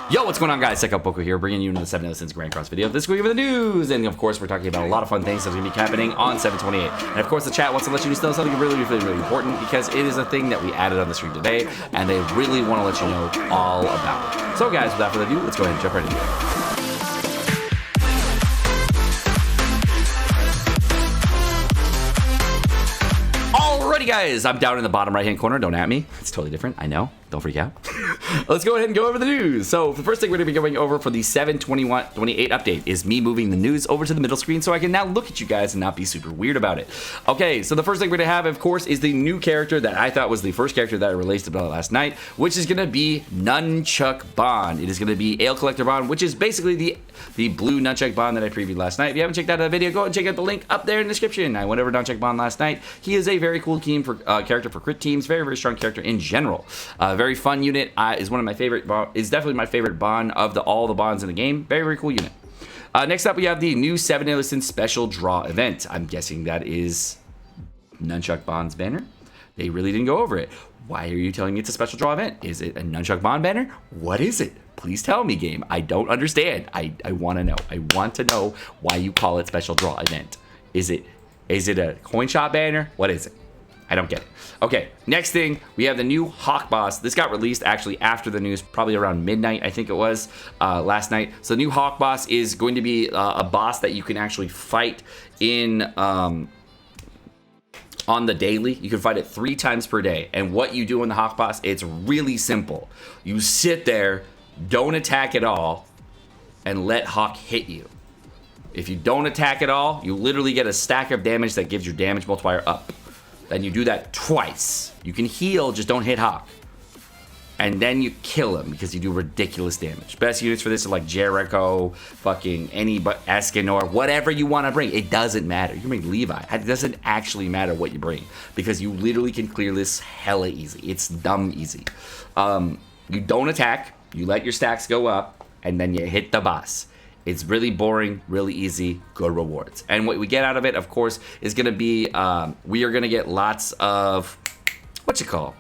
Yo, what's going on, guys? Sekapoko here, bringing you into the 7 Innocents Grand Cross video. This week with the news, and of course, we're talking about a lot of fun things that's going to be happening on 7/28. And of course, the chat wants to let you know something really important because it is a thing that we added on the stream today, and they really want to let you know all about it. So, guys, without further ado, let's go ahead and jump right into it. Alrighty, guys, I'm down in the bottom right-hand corner. Don't at me. It's totally different. I know. Don't freak out. Let's go ahead and go over the news. So the first thing we're going to be going over for the 7/21/28 update is me moving the news over to the middle screen so I can now look at you guys and not be super weird about it. Okay, so the first thing we're going to have, of course, is the new character that I thought was the first character that I released about last night, which is going to be Nunchuck Bond. It is going to be Ale Collector Bond, which is basically the blue Nunchuck Bond that I previewed last night. If you haven't checked out that video, go ahead and check out the link up there in the description. I went over Nunchuck Bond last night. He is a very cool team for character for crit teams. Very strong character in general. Very fun unit. Is one of my favorite. Is definitely my favorite Bond of all the Bonds in the game. Very cool unit. Next up, we have the new 7 Innocents special draw event. I'm guessing that is Nunchuck Bond's banner. They really didn't go over it. Why are you telling me it's a special draw event? Is it a Nunchuck Bond banner? What is it? Please tell me, game. I don't understand. I want to know. I want to know why you call it special draw event. Is it a coin shop banner? What is it? I don't get it. Okay, next thing, we have the new Hawk boss. This got released actually after the news, probably around midnight, I think it was, last night. So the new Hawk boss is going to be a boss that you can actually fight in on the daily. You can fight it 3 times per day. And what you do in the Hawk boss, it's really simple. You sit there, don't attack at all, and let Hawk hit you. If you don't attack at all, you literally get a stack of damage that gives your damage multiplier up. Then you do that twice. You can heal, just don't hit Hawk. And then you kill him because you do ridiculous damage. Best units for this are like Jericho, fucking any but Escanor, whatever you want to bring. It doesn't matter. You can bring Levi. It doesn't actually matter what you bring because you literally can clear this hella easy. It's dumb easy. You don't attack. You let your stacks go up, and then you hit the boss. It's really boring, really easy, good rewards. And what we get out of it, of course, is going to be, we are going to get lots of, what's it called?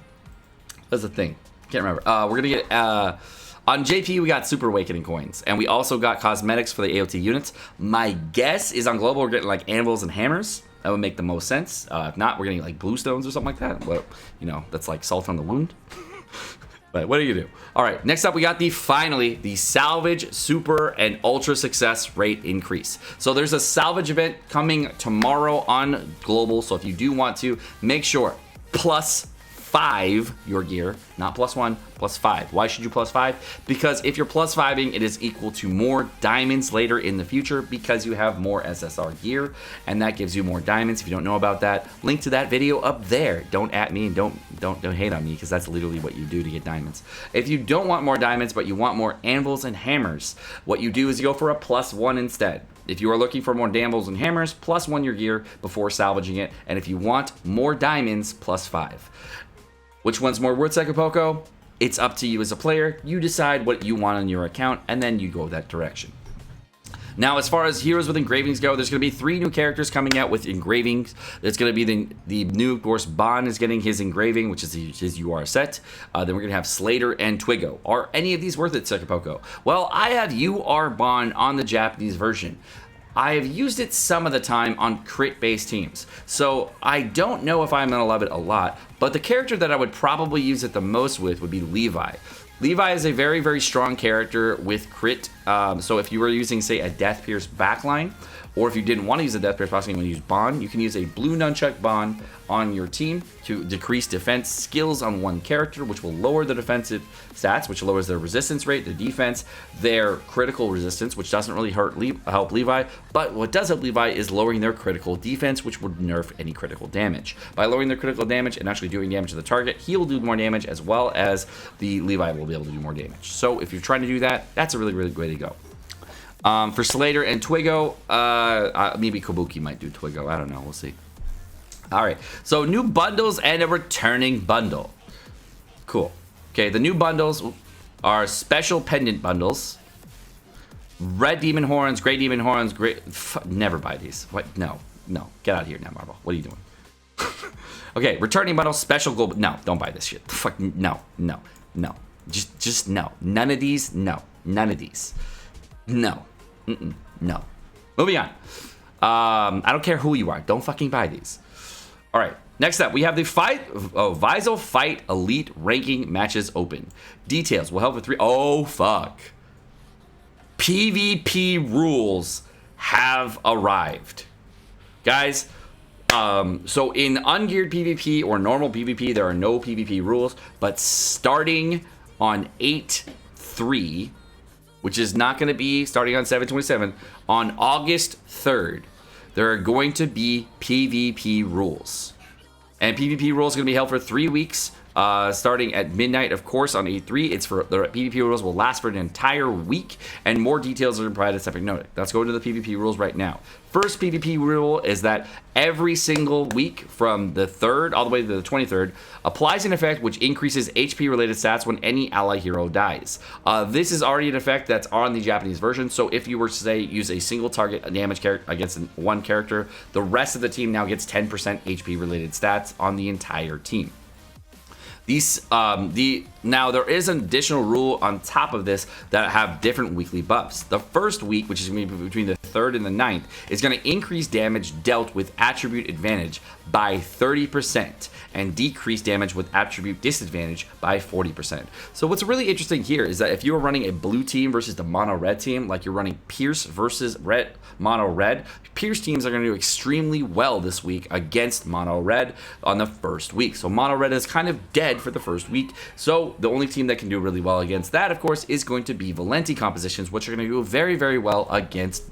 What's the thing? Can't remember. We're going to get, on JP, we got Super Awakening coins. And we also got cosmetics for the AOT units. My guess is on Global, we're getting like anvils and hammers. That would make the most sense. If not, we're getting like blue stones or something like that. Well, you know, that's like salt on the wound. But what do you do? All right, next up we got the salvage super and ultra success rate increase. So there's a salvage event coming tomorrow on Global. So if you do want to, make sure +5 your gear, not +1, +5. Why should you +5? Because if you're +5ing, it is equal to more diamonds later in the future because you have more SSR gear, and that gives you more diamonds. If you don't know about that, link to that video up there. Don't at me and don't hate on me because that's literally what you do to get diamonds. If you don't want more diamonds but you want more anvils and hammers, what you do is you go for a +1 instead. If you are looking for more anvils and hammers, +1 your gear before salvaging it, and if you want more diamonds, +5. Which one's more worth, Sekapoko? It's up to you as a player. You decide what you want on your account, and then you go that direction. Now, as far as heroes with engravings go, there's going to be 3 new characters coming out with engravings. There's going to be the new, of course, Bond is getting his engraving, which is his UR set. Then we're going to have Slater and Twiggo. Are any of these worth it, Sekapoko? Well, I have UR Bond on the Japanese version. I have used it some of the time on crit-based teams, so I don't know if I'm going to love it a lot, but the character that I would probably use it the most with would be Levi. Levi is a very strong character with crit, so if you were using, say, a Death Pierce backline, or if you didn't want to use a Death Pierce backline, you want to use Bond, you can use a blue Nunchuck Bond on your team to decrease defense skills on one character, which will lower the defensive stats, which lowers their resistance rate, their defense, their critical resistance, which doesn't really help Levi, but what does help Levi is lowering their critical defense, which would nerf any critical damage. By lowering their critical damage and actually doing damage to the target, he will do more damage as well as the Levi will be able to do more damage. So if you're trying to do that, that's a really good way to go. For Slater and Twiggo, maybe Kabuki might do Twiggo. I don't know. We'll see. All right. So new bundles and a returning bundle. Cool. Okay. The new bundles are special pendant bundles. Red demon horns, gray demon horns. Never buy these. What? No. Get out of here now, Marvel. What are you doing? Okay. Returning bundle, special gold. No. Don't buy this shit. Fuck. No. Just no. None of these. No. None of these. No. No. Moving on. I don't care who you are. Don't fucking buy these. All right. Next up, we have the Visal Fight Elite Ranking Matches Open. Details will help with 3. Oh, fuck. PvP rules have arrived. Guys, so in ungeared PvP or normal PvP, there are no PvP rules, but starting on 8/3, which is not going to be starting on 7/27, on August 3rd, there are going to be PvP rules. And PvP rules are going to be held for 3 weeks, starting at midnight, of course, on 8/3. It's for the PvP rules will last for an entire week, and more details are provided separate note. Let's go into the PvP rules right now. First PvP rule is that every single week from the 3rd all the way to the 23rd applies an effect which increases HP related stats when any ally hero dies. This is already an effect that's on the Japanese version, so if you were to say use a single target damage against one character, the rest of the team now gets 10% HP related stats on the entire team. Now there is an additional rule on top of this that have different weekly buffs. The first week, which is going to be between the 3rd and the 9th, is going to increase damage dealt with attribute advantage by 30% and decrease damage with attribute disadvantage by 40%. So what's really interesting here is that if you are running a blue team versus the mono red team, like you're running Pierce versus mono red, Pierce teams are going to do extremely well this week against mono red on the first week. So mono red is kind of dead for the first week. So the only team that can do really well against that, of course, is going to be Valenti compositions, which are going to do very, very well against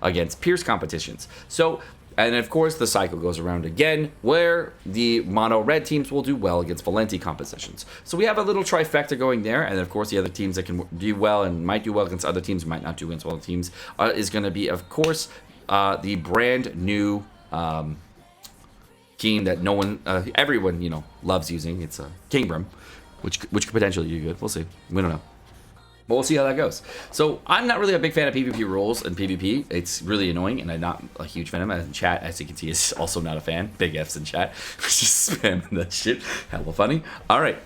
against Pierce competitions. So, and of course, the cycle goes around again, where the mono red teams will do well against Valenti compositions. So we have a little trifecta going there, and of course, the other teams that can do well and might do well against other teams, might not do against other teams, is going to be, of course, the brand new team that no one, everyone, loves using. It's Kingbrim, which could potentially do good. We'll see. We don't know. But we'll see how that goes. So I'm not really a big fan of PvP rules and PvP. It's really annoying, and I'm not a huge fan of it. And chat, as you can see, is also not a fan. Big F's in chat. Just spamming that shit. Hella funny. All right.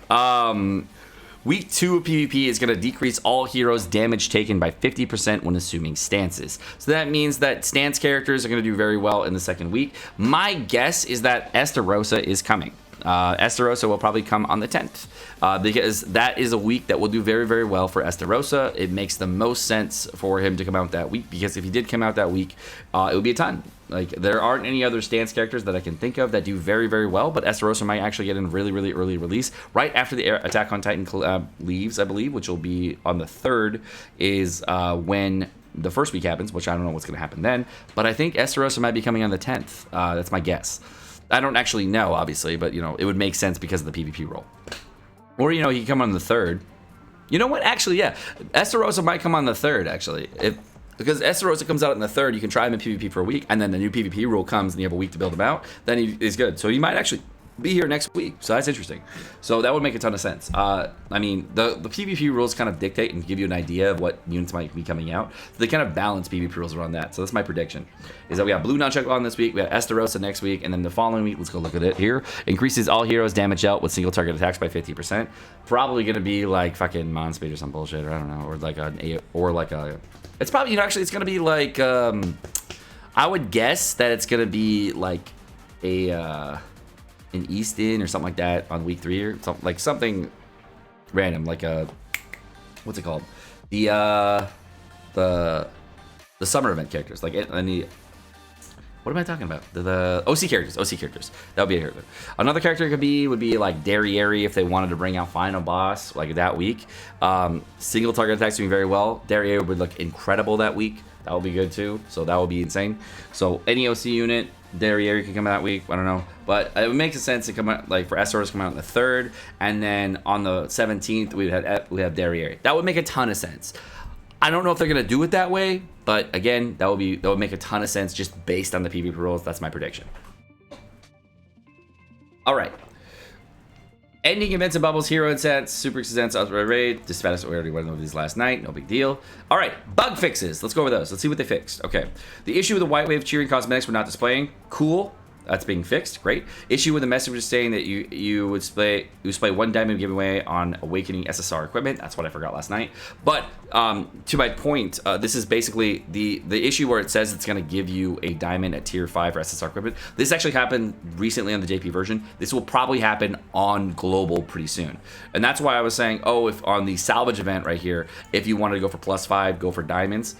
Week 2 of PvP is going to decrease all heroes' damage taken by 50% when assuming stances. So that means that stance characters are going to do very well in the second week. My guess is that Estarossa is coming. Estarossa will probably come on the 10th because that is a week that will do very, very well for Estarossa. It makes the most sense for him to come out that week because if he did come out that week, it would be a ton. Like, there aren't any other stance characters that I can think of that do very, very well, but Estarossa might actually get in really, really early release. Right after the Attack on Titan leaves, I believe, which will be on the 3rd, is when the first week happens, which I don't know what's going to happen then, but I think Estarossa might be coming on the 10th. That's my guess. I don't actually know, obviously, but, it would make sense because of the PvP role. Or, he can come on the 3rd. You know what? Actually, yeah. Estarossa might come on the 3rd, actually. Because Estarossa comes out on the 3rd, you can try him in PvP for a week, and then the new PvP rule comes, and you have a week to build him out. Then he's good. So he might actually be here next week. So that's interesting. So that would make a ton of sense. I mean, the PvP rules kind of dictate and give you an idea of what units might be coming out. So they kind of balance PvP rules around that. So that's my prediction. Is that we have Blue Nunchuck on this week, we have Estarossa next week, and then the following week, let's go look at it here. Increases all heroes damage dealt with single target attacks by 50%. Probably going to be like fucking Monspeed or some bullshit, or I don't know, or like a it's probably, actually it's going to be like, I would guess that it's going to be like an Easton or something like that on week 3 or something, like something random, like what's it called? The summer event characters, like any. What am I talking about? The OC characters. That would be a character. Another character would be like Derriere if they wanted to bring out Final Boss like that week. Single target attacks doing very well. Derriere would look incredible that week. That would be good too. So that would be insane. So any OC unit, Derriere could come out that week. I don't know, but it makes sense to come out, like for SRs to come out on the 3rd, and then on the 17th we have Derriere. That would make a ton of sense. I don't know if they're gonna do it that way, but again, that would make a ton of sense just based on the PvP rules. That's my prediction. All right. Ending events and bubbles, hero incents, super incents, ultimate raid. Dispatch, we already went over these last night. No big deal. All right, bug fixes. Let's go over those. Let's see what they fixed. Okay. The issue with the white wave cheering cosmetics we're not displaying. Cool. that's being fixed. Great. Issue with the message was saying that you would display one diamond giveaway on Awakening SSR equipment. That's what I forgot last night. But to my point, this is basically the issue where it says it's going to give you a diamond at tier 5 for SSR equipment. This actually happened recently on the JP version. This will probably happen on global pretty soon. And that's why I was saying, oh, if on the salvage event right here, if you wanted to go for +5, go for diamonds.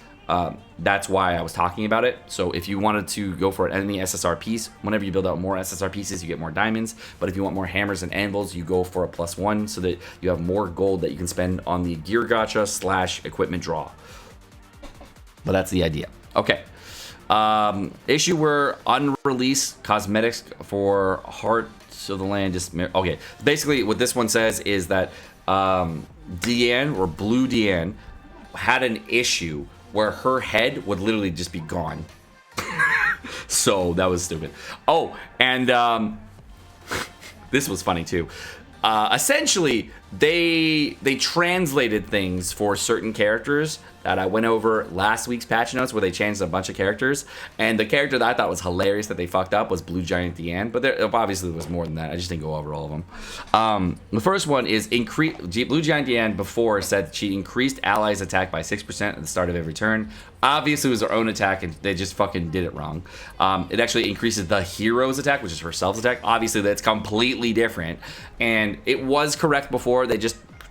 That's why I was talking about it. So if you wanted to go for an enemy SSR piece, whenever you build out more SSR pieces, you get more diamonds. But if you want more hammers and anvils, you go for a +1 so that you have more gold that you can spend on the gear gacha / equipment draw. But that's the idea. Okay. Issue where unreleased cosmetics for Hearts of the Land just... Okay. Basically, what this one says is that Deanne, or Blue Deanne, had an issue where her head would literally just be gone. So that was stupid. Oh, and this was funny too. Essentially, they translated things for certain characters that I went over last week's patch notes, where they changed a bunch of characters. And the character that I thought was hilarious that they fucked up was Blue Giant Deanne, but there obviously was more than that. I just didn't go over all of them. The first one is Blue Giant Deanne before said she increased allies' attack by 6% at the start of every turn. Obviously, it was her own attack, and they just fucking did it wrong. It actually increases the hero's attack, which is herself's attack. Obviously, that's completely different, and it was correct before.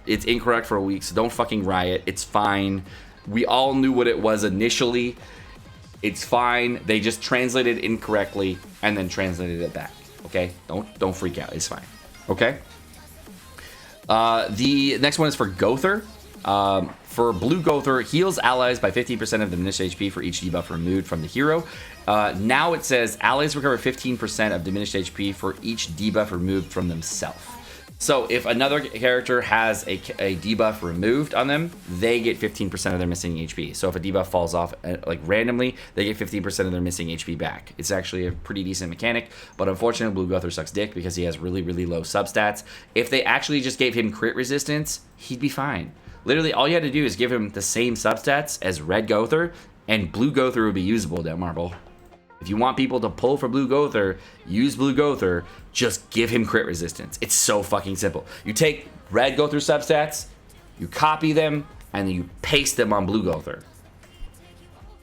It's incorrect for a week, so don't fucking riot. It's fine. We all knew what it was initially. It's fine. They just translated incorrectly and then translated it back. Okay? Don't freak out. It's fine. Okay? The next one is for Gother. For Blue Gother, heals allies by 15% of diminished HP for each debuff removed from the hero. Now it says allies recover 15% of diminished HP for each debuff removed from themselves. So if another character has a debuff removed on them, they get 15% of their missing HP. So if a debuff falls off like randomly, they get 15% of their missing HP back. It's actually a pretty decent mechanic, but unfortunately Blue Gother sucks dick because he has really, really low substats. If they actually just gave him crit resistance, he'd be fine. Literally, all you had to do is give him the same substats as Red Gother, and Blue Gother would be usable, Marble. If you want people to pull for Blue Gother, use Blue Gother, just give him crit resistance. It's so fucking simple. You take Red Gother substats, you copy them, and then you paste them on Blue Gother.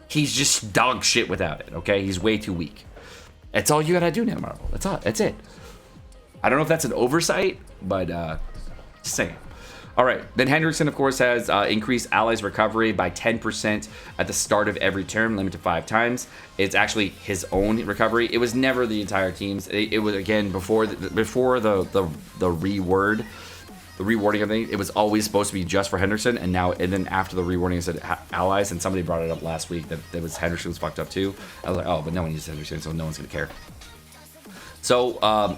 He's just dog shit without it, okay? He's way too weak. That's all you gotta do now, Marvel. That's all. That's it. I don't know if that's an oversight, but just saying. All right, then Hendrickson, of course, has increased allies' recovery by 10% at the start of every turn, limited to 5 times. It's actually his own recovery. It was never the entire team's. It was, again, before the reword, the rewarding of it. It was always supposed to be just for Hendrickson, and then after the rewarding, it said allies, and somebody brought it up last week that Hendrickson was fucked up too. I was like, oh, but no one uses Hendrickson, so no one's gonna care. So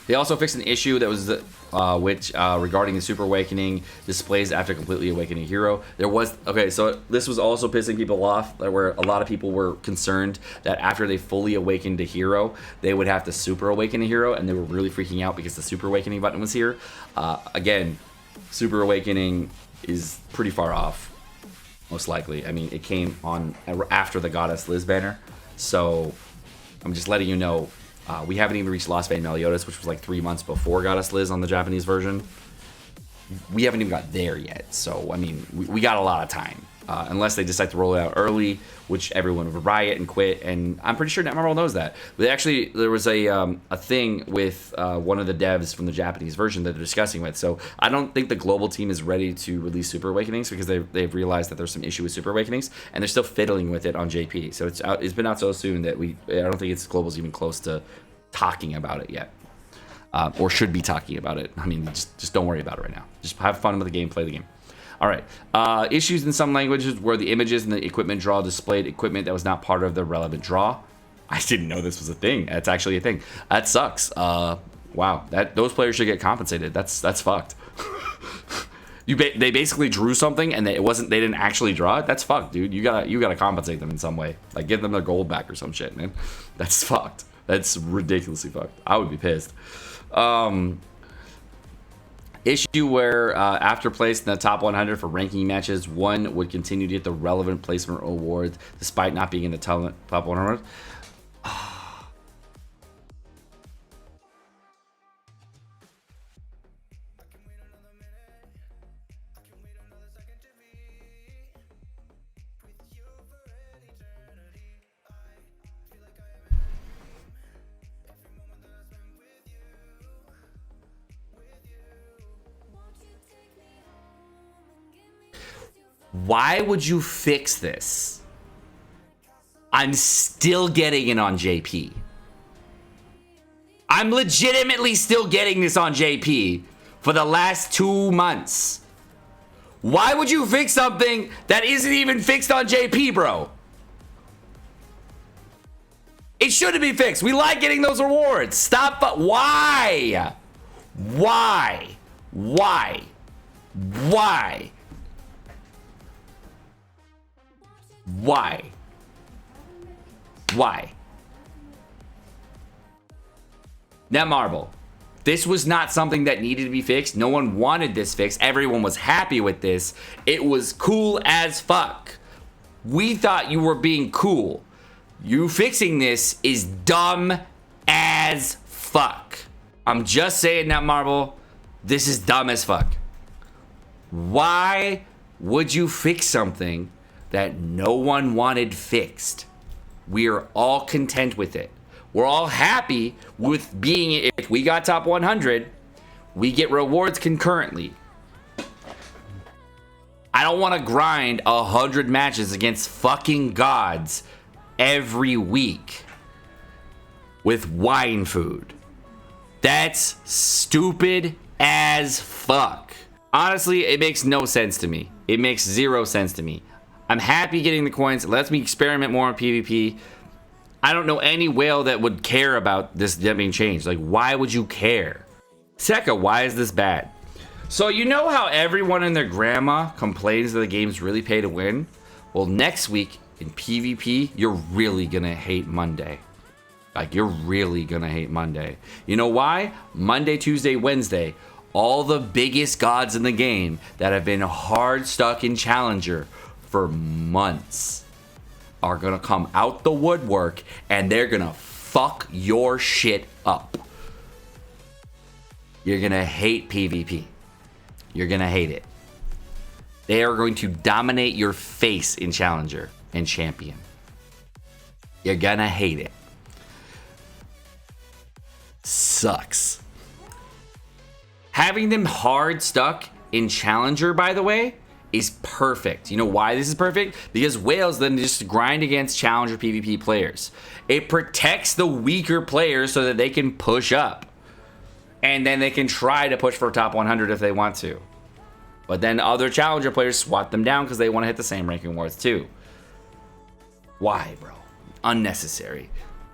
they also fixed an issue that was regarding the Super Awakening displays after completely awakening a hero. So this was also pissing people off, where a lot of people were concerned that after they fully awakened a hero, they would have to Super Awaken a hero, and they were really freaking out because the Super Awakening button was here. Again, Super Awakening is pretty far off, most likely. I mean, it came on after the Goddess Liz banner, so I'm just letting you know. We haven't even reached Lost Vein Meliodas, which was like 3 months before Goddess Liz on the Japanese version. We haven't even got there yet, so I mean, we got a lot of time. Unless they decide to roll it out early, which everyone would riot and quit, and I'm pretty sure Netmarble knows that. But actually, there was a thing with one of the devs from the Japanese version that they're discussing with. So I don't think the global team is ready to release Super Awakenings because they've realized that there's some issue with Super Awakenings, and they're still fiddling with it on JP. So it's been out so soon that I don't think global's even close to talking about it yet. Or should be talking about it. I mean, just don't worry about it right now. Just have fun with the game, play the game. All right. Issues in some languages where the images and the equipment draw displayed equipment that was not part of the relevant draw. I didn't know this was a thing. That's actually a thing. That sucks. Wow. Those players should get compensated. That's fucked. They basically drew something and they didn't actually draw it. That's fucked, dude. You gotta compensate them in some way. Like give them their gold back or some shit, man. That's fucked. That's ridiculously fucked. I would be pissed. Issue where after placed in the top 100 for ranking matches, one would continue to get the relevant placement awards despite not being in the top 100. Why would you fix this? I'm still getting it on JP. I'm legitimately still getting this on JP for the last 2 months. Why would you fix something that isn't even fixed on JP, bro? It shouldn't be fixed. We like getting those rewards. Stop. Why? Why? Why? Why? Why? Why? Now, Marble, this was not something that needed to be fixed. No one wanted this fixed. Everyone was happy with this. It was cool as fuck. We thought you were being cool. You fixing this is dumb as fuck. I'm just saying that, Marble. This is dumb as fuck. Why would you fix something that no one wanted fixed? We're all content with it. We're all happy with being, if we got top 100, we get rewards concurrently. I don't want to grind 100 matches against fucking gods every week with wine food. That's stupid as fuck. Honestly, it makes no sense to me. It makes 0 sense to me. I'm happy getting the coins. It lets me experiment more on PvP. I don't know any whale that would care about this being changed. Like, why would you care? Seka, why is this bad? So you know how everyone and their grandma complains that the game's really pay to win? Well, next week in PvP, you're really gonna hate Monday. Like, you're really gonna hate Monday. You know why? Monday, Tuesday, Wednesday, all the biggest gods in the game that have been hard stuck in Challenger for months are gonna come out the woodwork and they're gonna fuck your shit up. You're gonna hate PvP. You're gonna hate it. They are going to dominate your face in Challenger and Champion. You're gonna hate it. Sucks. Having them hard stuck in Challenger, by the way, is perfect. You know why this is perfect? Because whales then just grind against Challenger PvP players. It protects the weaker players so that they can push up. And then they can try to push for top 100 if they want to. But then other Challenger players swat them down because they want to hit the same ranking awards too. Why, bro? Unnecessary.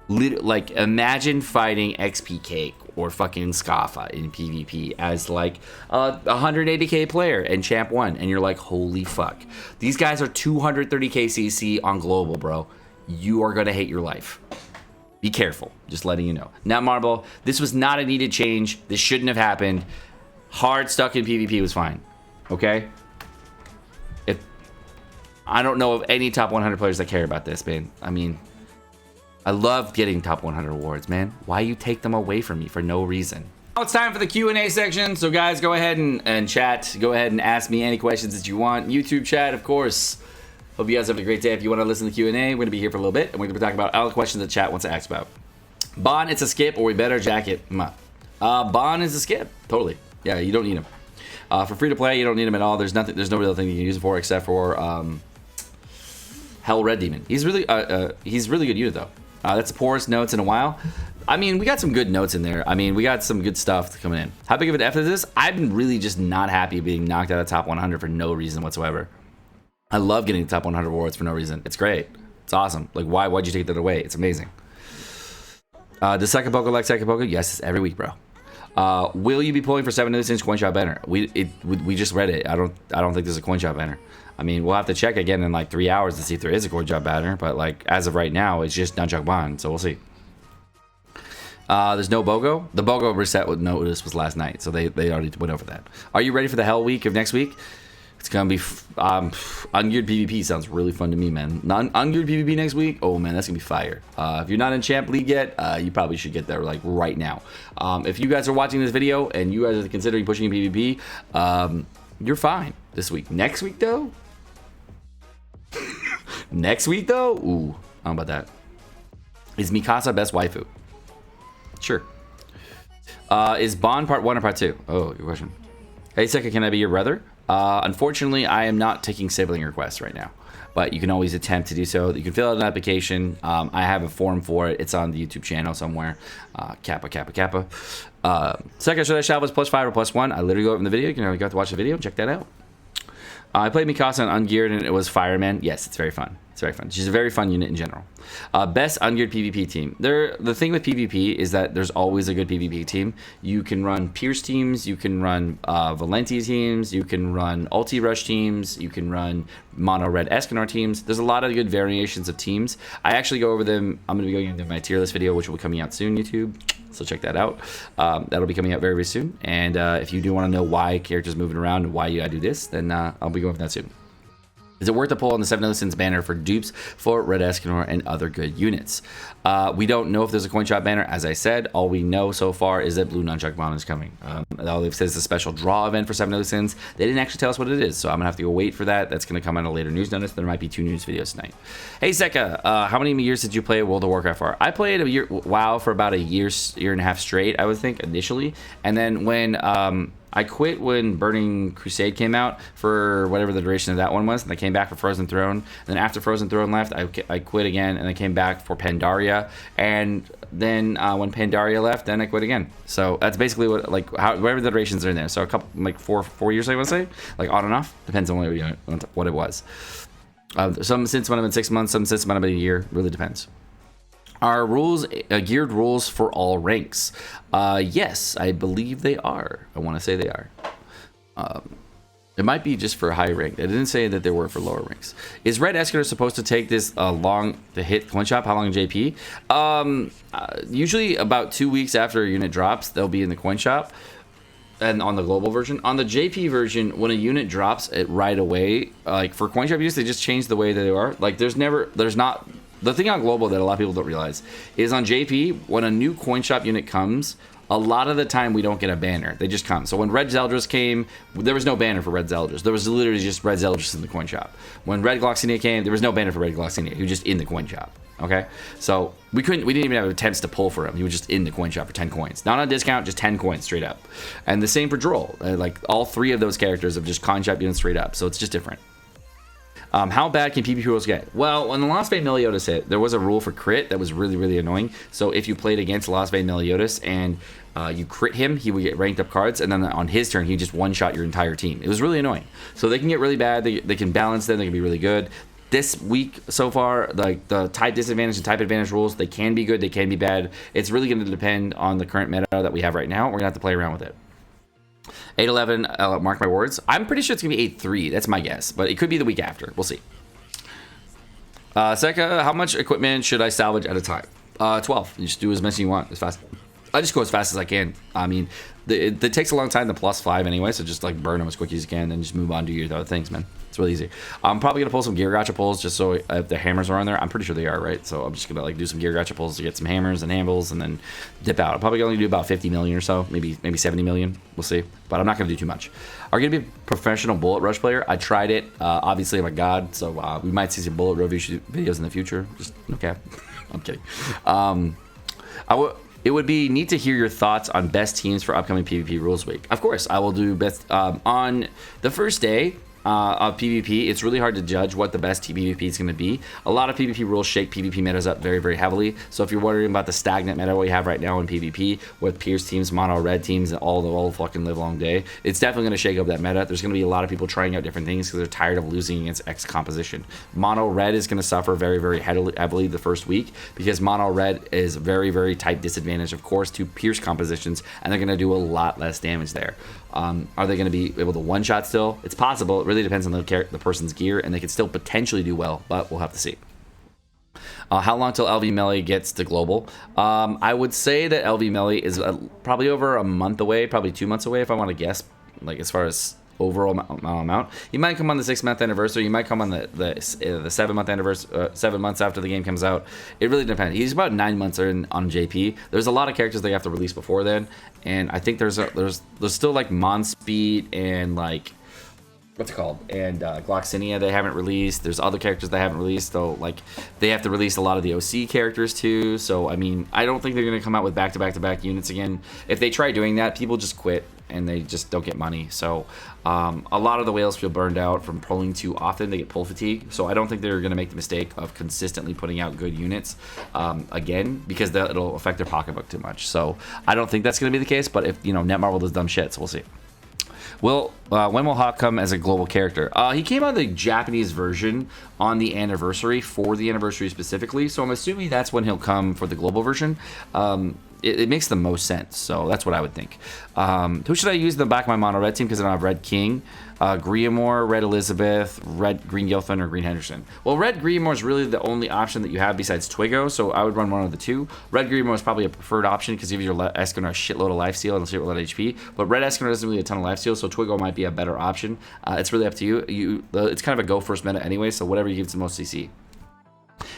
Like, imagine fighting XP Cake or fucking Skafa in PvP as like a 180k player and champ 1, and you're like, holy fuck. These guys are 230k CC on global, bro. You are gonna hate your life. Be careful, just letting you know. Now, Marble, this was not a needed change. This shouldn't have happened. Hard stuck in PvP was fine, okay? I don't know of any top 100 players that care about this, man. I mean, I love getting top 100 awards, man. Why you take them away from me for no reason? Now it's time for the Q&A section. So guys, go ahead and chat. Go ahead and ask me any questions that you want. YouTube chat, of course. Hope you guys have a great day. If you want to listen to the Q&A, we're going to be here for a little bit, and we're going to be talking about all the questions that chat wants to ask about. Bond, it's a skip, or we better jacket. Bond is a skip, totally. Yeah, you don't need him. For free to play, you don't need him at all. There's no real thing you can use it for except for Hell Red Demon. He's really good unit though. That's the poorest notes in a while. I mean, we got some good notes in there. I mean, we got some good stuff coming in. How big of an F is this? I've been really just not happy being knocked out of top 100 for no reason whatsoever. I love getting the top 100 awards for no reason. It's great. It's awesome. Like, why'd you take that away? It's amazing. Does Sekapoko like Sekapoko? Yes, it's every week, bro. Will you be pulling for 7 inch coin shop banner? We just read it. I don't think there's a coin shop banner. I mean, we'll have to check again in like 3 hours to see if there is a coin shop banner. But like as of right now, it's just Nunchuck Bond. So we'll see. There's no BOGO. The BOGO reset with notice was last night, so they already went over that. Are you ready for the hell week of next week? It's gonna be ungeared PvP. Sounds really fun to me, man. Ungeared PvP next week. Oh man, that's gonna be fire. If you're not in Champ League yet, you probably should get there like right now. If you guys are watching this video and you guys are considering pushing in PvP, you're fine this week. Next week though, ooh, I don't know about that. Is Mikasa best waifu? Sure. Is Bond part 1 or part 2? Oh, your question. Hey Seka, can I be your brother? Unfortunately, I am not taking sibling requests right now, but you can always attempt to do so. You can fill out an application. I have a form for it. It's on the YouTube channel somewhere. Kappa. Second, should I shout was +5 or +1? I literally go over in the video. You can go to watch the video and check that out. I played Mikasa on Ungeared and it was Fireman. Yes, it's very fun. It's very fun. She's a very fun unit in general. Best Ungeared PvP team. The thing with PvP is that there's always a good PvP team. You can run Pierce teams. You can run Valenti teams. You can run Ulti Rush teams. You can run Mono Red Escanor teams. There's a lot of good variations of teams. I actually go over them. I'm going to be going into my tier list video, which will be coming out soon, YouTube. So check that out. That'll be coming out very, very soon. And if you do want to know why characters moving around and why you gotta do this, then I'll be going for that soon. Is it worth a pull on the 7 Innocents banner for dupes for Red Escanor and other good units? We don't know if there's a coin shop banner. As I said, all we know so far is that Blue Nunchuck Bomb is coming. All they've said is a special draw event for 7 Innocents. They didn't actually tell us what it is, so I'm gonna have to go wait for that. That's gonna come on a later news notice. There might be 2 news videos tonight. Hey Seka, how many years did you play World of Warcraft for? I played WoW for about a year and a half straight, I would think, initially. And then when I quit when Burning Crusade came out for whatever the duration of that one was, and I came back for Frozen Throne. And then after Frozen Throne left, I quit again, and I came back for Pandaria. And then when Pandaria left, then I quit again. So that's basically what, like, whatever the durations are in there. So a couple, like four years, I want to say, like on and off, depends on what it was. Some since when I've been 6 months, some since when I've been a year. Really depends. Are rules geared rules for all ranks? Yes, I believe they are. I want to say they are. It might be just for high rank. I didn't say that they were for lower ranks. Is Red Escanor supposed to take this long to hit coin shop? How long in JP? Usually about 2 weeks after a unit drops, they'll be in the coin shop. And on the global version, on the JP version, when a unit drops it right away, like for coin shop use, they just change the way that they are. Like there's not. The thing on global that a lot of people don't realize is on JP, when a new coin shop unit comes, a lot of the time we don't get a banner. They just come. So when Red Zeldris came, there was no banner for Red Zeldris. There was literally just Red Zeldris in the coin shop. When Red Gloxinia came, there was no banner for Red Gloxinia. He was just in the coin shop. Okay? So we didn't even have attempts to pull for him. He was just in the coin shop for 10 coins. Not on a discount, just 10 coins straight up. And the same for Droll. Like all 3 of those characters have just coin shop units straight up. So it's just different. How bad can PvP rules get? Well, when the Lost Vein Meliodas hit, there was a rule for crit that was really, really annoying. So if you played against Lost Vein Meliodas and you crit him, he would get ranked up cards, and then on his turn, he just one-shot your entire team. It was really annoying. So they can get really bad. They can balance them. They can be really good. This week so far, like the type disadvantage and type advantage rules, they can be good. They can be bad. It's really going to depend on the current meta that we have right now. We're going to have to play around with it. 8-11, mark my words. I'm pretty sure it's going to be 8-3. That's my guess. But it could be the week after. We'll see. Seka, how much equipment should I salvage at a time? 12. You just do as much as you want. As fast. I just go as fast as I can. I mean, it takes a long time to +5 anyway. So just like burn them as quick as you can and just move on to your other things, man. It's really easy. I'm probably going to pull some gear gacha pulls just so if the hammers are on there. I'm pretty sure they are, right? So I'm just going to like do some gear gacha pulls to get some hammers and handles and then dip out. I'm probably going to do about 50 million or so, maybe 70 million. We'll see. But I'm not going to do too much. Are you going to be a professional bullet rush player? I tried it. Obviously, I'm a god, so we might see some bullet rush videos in the future. Just okay. I'm kidding. It would be neat to hear your thoughts on best teams for upcoming PvP Rules Week. Of course, I will do best on the first day of PvP. It's really hard to judge what the best PvP is going to be. A lot of PvP rules shake PvP metas up very, very heavily. So if you're wondering about the stagnant meta we have right now in PvP with Pierce teams, mono red teams, and all fucking live long day, it's definitely going to shake up that meta. There's going to be a lot of people trying out different things because they're tired of losing against X composition. Mono red is going to suffer very, very heavily the first week because mono red is very, very type disadvantage, of course, to Pierce compositions, and they're going to do a lot less damage there. Are they going to be able to one-shot still? It's possible. It really depends on the person's gear, and they could still potentially do well, but we'll have to see. How long till LV Melee gets to global? I would say that LV Melee is probably over a month away, probably 2 months away if I want to guess, like as far as overall amount. You might come on the 6-month anniversary. You might come on the 7-month anniversary, 7 months after the game comes out. It really depends. He's about 9 months on JP. There's a lot of characters they have to release before then, and I think there's still like Monspeed and like what's it called, and Gloxinia they haven't released. There's other characters they haven't released, though. Like they have to release a lot of the OC characters too. So I mean, I don't think they're gonna come out with back-to-back units again. If they try doing that, people just quit. and they just don't get money. So a lot of the whales feel burned out from pulling too often. They get pull fatigue. So I don't think they're going to make the mistake of consistently putting out good units again, because it'll affect their pocketbook too much. So I don't think that's going to be the case. But if Netmarble does dumb shit, so we'll see. When will Hawk come as a global character? He came out the Japanese version on the anniversary, for the anniversary specifically. So I'm assuming that's when he'll come for the global version. It makes the most sense. So that's what I would think. Who should I use in the back of my mono red team? Because I don't have Red King, Griamore, Red Elizabeth, Red Green Gilthun, or Green Henderson. Well, Red Griamore is really the only option that you have besides Twiggo, so I would run one of the two. Red Griamore is probably a preferred option because gives your Escanor a shitload of lifesteal and a shitload of HP. But Red Escanor doesn't really a ton of lifesteal, so Twiggo might be a better option. It's really up to you. It's kind of a go first meta anyway, so whatever gives the most CC.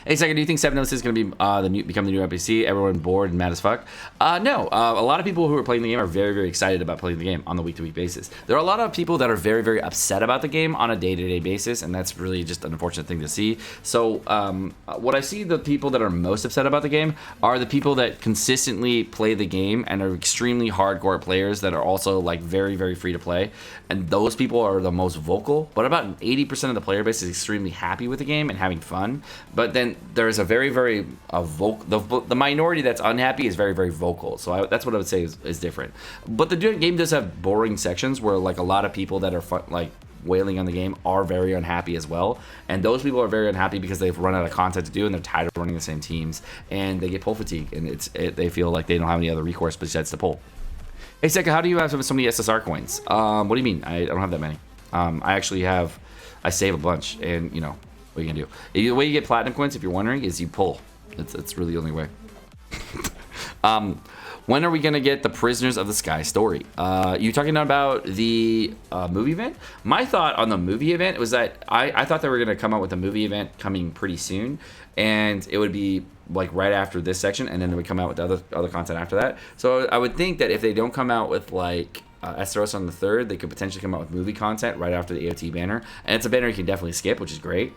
Hey, second, do you think 706 is going to be become the new NPC? Everyone bored and mad as fuck? No. A lot of people who are playing the game are very, very excited about playing the game on the week-to-week basis. There are a lot of people that are very, very upset about the game on a day-to-day basis, and that's really just an unfortunate thing to see. So what I see the people that are most upset about the game are the people that consistently play the game and are extremely hardcore players that are also like very, very free to play. And those people are the most vocal, but about 80% of the player base is extremely happy with the game and having fun. But then there's a very, very vocal, the minority that's unhappy is very, very vocal. So that's what I would say is different. But the game does have boring sections where like a lot of people that are like wailing on the game are very unhappy as well. And those people are very unhappy because they've run out of content to do and they're tired of running the same teams and they get pull fatigue and they feel like they don't have any other recourse besides to pull. Hey, Seka, how do you have so many SSR coins? What do you mean? I don't have that many. I save a bunch, and what are you gonna do? The way you get platinum coins, if you're wondering, is you pull. It's really the only way. When are we gonna get the Prisoners of the Sky story? You talking about the movie event? My thought on the movie event was that I thought they were gonna come out with a movie event coming pretty soon, and it would be like right after this section, and then they would come out with other content after that. So I would think that if they don't come out with like Esteros on the 3rd, they could potentially come out with movie content right after the AOT banner, and it's a banner you can definitely skip, which is great.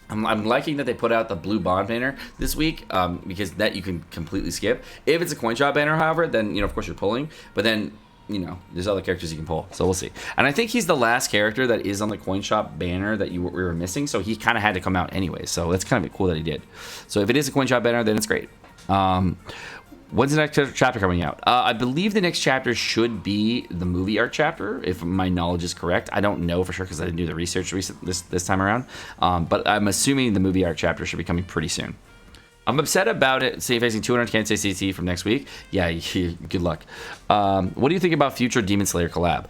I'm liking that they put out the blue bond banner this week because that you can completely skip. If it's a coin shop banner, however, then of course you're pulling, but then there's other characters you can pull, so we'll see. And I think he's the last character that is on the coin shop banner that we were missing, so he kind of had to come out anyway, so that's kind of cool that he did. So if it is a coin shop banner, then it's great. When's the next chapter coming out? I believe the next chapter should be the movie arc chapter, if my knowledge is correct. I don't know for sure because I didn't do the research this time around, but I'm assuming the movie arc chapter should be coming pretty soon. I'm upset about it. Say facing 200 Kansai CT from next week. Yeah, good luck. What do you think about future Demon Slayer collab?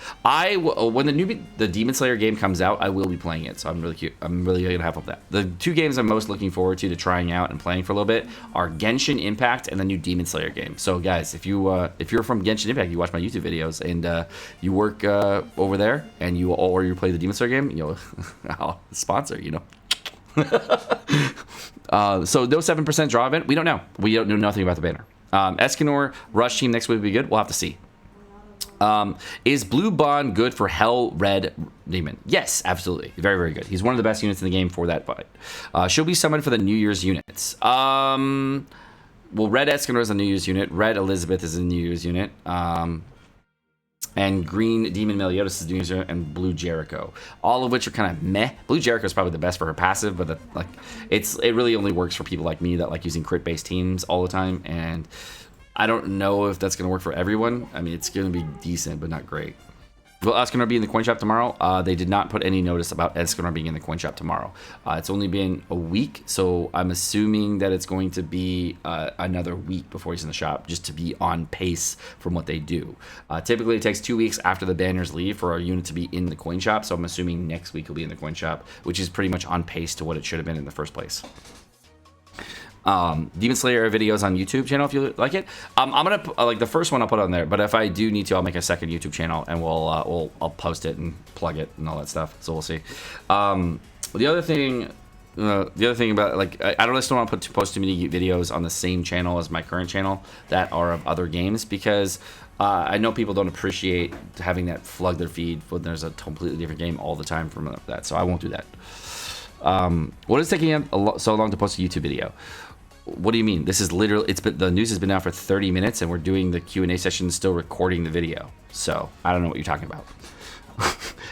When the Demon Slayer game comes out, I will be playing it. So I'm really cute. I'm really gonna have fun with that. The two games I'm most looking forward to trying out and playing for a little bit are Genshin Impact and the new Demon Slayer game. So guys, if you're from Genshin Impact, you watch my YouTube videos and you work over there and you play the Demon Slayer game, I'll sponsor. So no 7% draw event. We don't know. We don't know nothing about the banner. Escanor Rush team next week will be good. We'll have to see. Is Blue Bond good for Hell Red Demon? Yes, absolutely. Very, very good. He's one of the best units in the game for that fight. She'll be summoned for the New Year's units. Well, Red Escanor is a New Year's unit. Red Elizabeth is a New Year's unit. And Green Demon Meliodas is doing it, and Blue Jericho, all of which are kind of meh. Blue Jericho is probably the best for her passive, but it really only works for people like me that like using crit-based teams all the time, and I don't know if that's going to work for everyone. I mean, it's going to be decent, but not great. Will Escanor be in the coin shop tomorrow? They did not put any notice about Escanor being in the coin shop tomorrow. It's only been a week, so I'm assuming that it's going to be another week before he's in the shop, just to be on pace from what they do. Typically, it takes 2 weeks after the banners leave for our unit to be in the coin shop, so I'm assuming next week he'll be in the coin shop, which is pretty much on pace to what it should have been in the first place. Demon Slayer videos on YouTube channel if you like it. I'm gonna like the first one I'll put on there, but if I do need to, I'll make a second YouTube channel and I'll post it and plug it and all that stuff. So we'll see. The other thing about I just don't want to post too many videos on the same channel as my current channel that are of other games because I know people don't appreciate having that flood their feed when there's a completely different game all the time from that. So I won't do that. What is taking so long to post a YouTube video? What do you mean? This is literally, the news has been out for 30 minutes and we're doing the Q&A session, still recording the video. So I don't know what you're talking about.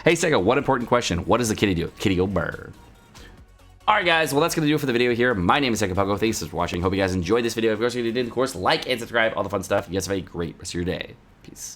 Hey, Sega, one important question. What does the kitty do? Kitty go BRRR. All right, guys. Well, that's going to do it for the video here. My name is Sekapoko. Thanks for watching. Hope you guys enjoyed this video. Of course, if you did, of course, like and subscribe, all the fun stuff. You guys have a great rest of your day. Peace.